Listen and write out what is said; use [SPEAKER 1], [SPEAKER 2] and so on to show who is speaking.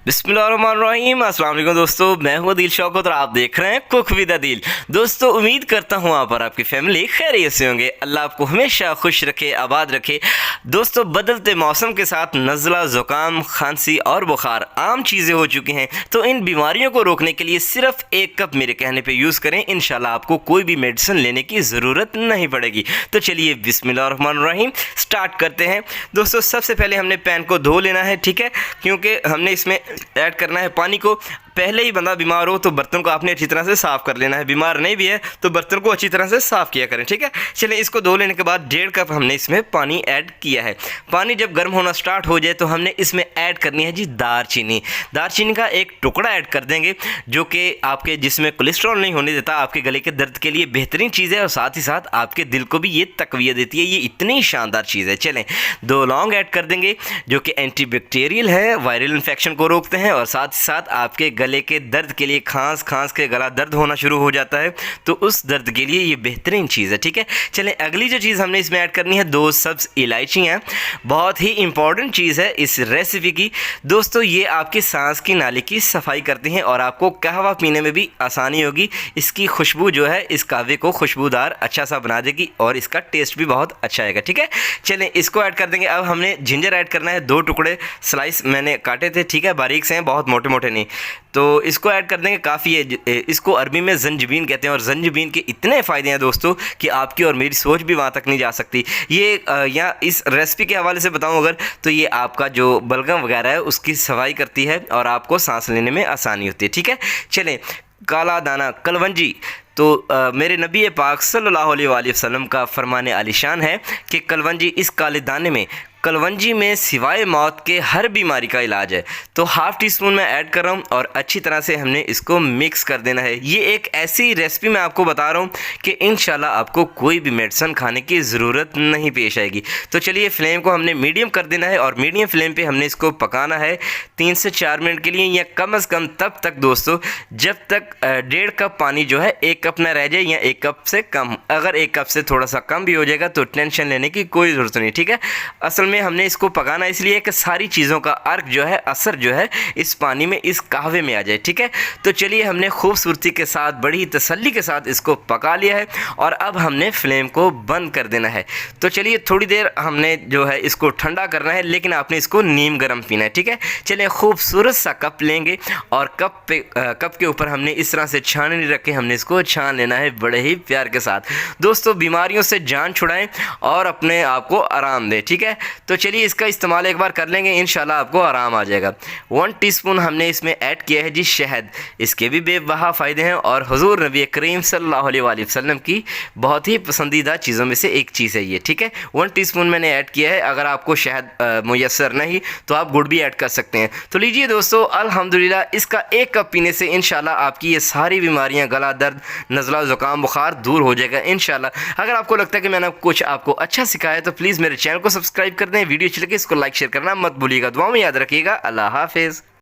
[SPEAKER 1] बिस्मिल्लाहिर्रहमानिर्रहीम। अस्सलाम वालेकुम दोस्तों, मैं हूं दिल शौकत और आप देख रहे हैं कुक विद दिल। दोस्तों, उम्मीद करता हूं आप और आपकी फैमिली खैरियत से होंगे। अल्लाह आपको हमेशा खुश रखे, आबाद रखे। दोस्तों, बदलते मौसम के साथ नज़ला, ज़ुकाम, खांसी और बुखार आम चीज़ें हो चुकी हैं, तो इन बीमारियों को रोकने के लिए सिर्फ 1 कप मेरे कहने पर यूज़ करें। इंशाल्लाह आपको कोई भी मेडिसिन लेने की ज़रूरत नहीं पड़ेगी। तो चलिए बिस्मिल्लाहिर्रहमानिर्रहीम स्टार्ट करते हैं। दोस्तों, सबसे पहले हमने पैन को धो लेना है, ठीक है, क्योंकि हमने इसमें ऐड करना है पानी को। पहले ही बंदा बीमार हो तो बर्तन को आपने अच्छी तरह से साफ़ कर लेना है। बीमार नहीं भी है तो बर्तन को अच्छी तरह से साफ़ किया करें, ठीक है। चलिए, इसको धो लेने के बाद 1.5 कप हमने इसमें पानी ऐड किया है। पानी जब गर्म होना स्टार्ट हो जाए तो हमने इसमें ऐड करनी है जी दारचीनी। दारचीनी का एक टुकड़ा ऐड कर देंगे, जो कि आपके जिसमें कोलेस्ट्रॉल नहीं होने देता, आपके गले के दर्द के लिए बेहतरीन चीज़ है और साथ ही साथ आपके दिल को भी ये तक़वियत देती है। ये इतनी शानदार चीज़ है। चलें, 2 लौंग ऐड कर देंगे, जो कि एंटीबैक्टीरियल है, वायरल इन्फेक्शन को रोकते हैं और साथ ही साथ आपके गले के दर्द के लिए, खांस के गला दर्द होना शुरू हो जाता है तो उस दर्द के लिए ये बेहतरीन चीज़ है, ठीक है। चलें, अगली जो चीज़ हमने इसमें ऐड करनी है 2 सब्ज़ इलायचियाँ। बहुत ही इंपॉर्टेंट चीज़ है इस रेसिपी की। दोस्तों, ये आपकी सांस की नाली की सफाई करती हैं और आपको कहवा पीने में भी आसानी होगी। इसकी खुशबू जो है इस कहवे को खुशबूदार अच्छा सा बना देगी और इसका टेस्ट भी बहुत अच्छा आएगा, ठीक है। चलें, इसको ऐड कर देंगे। अब हमने जिंजर ऐड करना है, 2 टुकड़े स्लाइस मैंने काटे थे, ठीक है, बारीक से हैं, बहुत मोटे मोटे नहीं। तो इसको ऐड कर देंगे, काफ़ी है। इसको अरबी में जंजबीन कहते हैं और जंजबीन के इतने फ़ायदे हैं दोस्तों कि आपकी और मेरी सोच भी वहाँ तक नहीं जा सकती। ये या इस रेसिपी के हवाले से बताऊँ अगर, तो ये आपका जो बलगम वगैरह है उसकी सफाई करती है और आपको सांस लेने में आसानी होती है, ठीक है। चलें, काला दाना कलवंजी। तो मेरे नबी पाक सल्लल्लाहु अलैहि वसल्लम का फरमान आलिशान है कि कलवंजी, इस काले दाने में, कलवंजी में सिवाय मौत के हर बीमारी का इलाज है। तो ½ टीस्पून मैं ऐड कर रहा हूँ और अच्छी तरह से हमने इसको मिक्स कर देना है। ये एक ऐसी रेसिपी मैं आपको बता रहा हूँ कि इंशाल्लाह आपको कोई भी मेडिसिन खाने की ज़रूरत नहीं पेश आएगी। तो चलिए, फ्लेम को हमने मीडियम कर देना है और मीडियम फ्लेम पे हमने इसको पकाना है 3 से 4 मिनट के लिए, या कम से कम तब तक दोस्तों जब तक 1.5 कप पानी जो है 1 कप ना रह जाए, या 1 कप से कम। अगर 1 कप से थोड़ा सा कम भी हो जाएगा तो टेंशन लेने की कोई ज़रूरत नहीं, ठीक है। असल में हमने इसको पकाना इसलिए कि सारी चीज़ों का अर्क जो है, असर जो है इस पानी में, इस कहवे में आ जाए, ठीक है। तो चलिए, हमने खूबसूरती के साथ, बड़ी तसल्ली के साथ इसको पका लिया है और अब हमने फ्लेम को बंद कर देना है। तो चलिए, थोड़ी देर हमने जो है इसको ठंडा करना है, लेकिन आपने इसको नीम गर्म पीना है, ठीक है। चलिए, खूबसूरत सा कप लेंगे और कप के ऊपर हमने इस तरह से छाननी रख के हमने इसको छान लेना है बड़े ही प्यार के साथ। दोस्तों, बीमारियों से जान छुड़ाएं और अपने आप को आराम दें, ठीक है। तो चलिए, इसका इस्तेमाल एक बार कर लेंगे, इंशाल्लाह आपको आराम आ जाएगा। 1 टीस्पून हमने इसमें ऐड किया है जी शहद। इसके भी बेबहा फ़ायदे हैं और हुज़ूर नबी करीम सल्लल्लाहु अलैहि वसल्लम की बहुत ही पसंदीदा चीज़ों में से एक चीज़ है ये, ठीक है। 1 टीस्पून मैंने ऐड किया है। अगर आपको शहद मुयस्सर नहीं तो आप गुड़ भी ऐड कर सकते हैं। तो लीजिए दोस्तों, अल्हम्दुलिल्लाह, इसका 1 कप पीने से इंशाल्लाह आपकी ये सारी बीमारियाँ, गला दर्द, नज़ला, ज़ुकाम, बुखार दूर हो जाएगा इंशाल्लाह। अगर आपको लगता है कि मैंने कुछ आपको अच्छा सिखाया तो प्लीज़ मेरे चैनल को सब्सक्राइब कर दें। वीडियो अच्छी लगे इसको लाइक शेयर करना मत भूलिएगा। दुआ में याद रखिएगा। अल्लाह हाफिज़।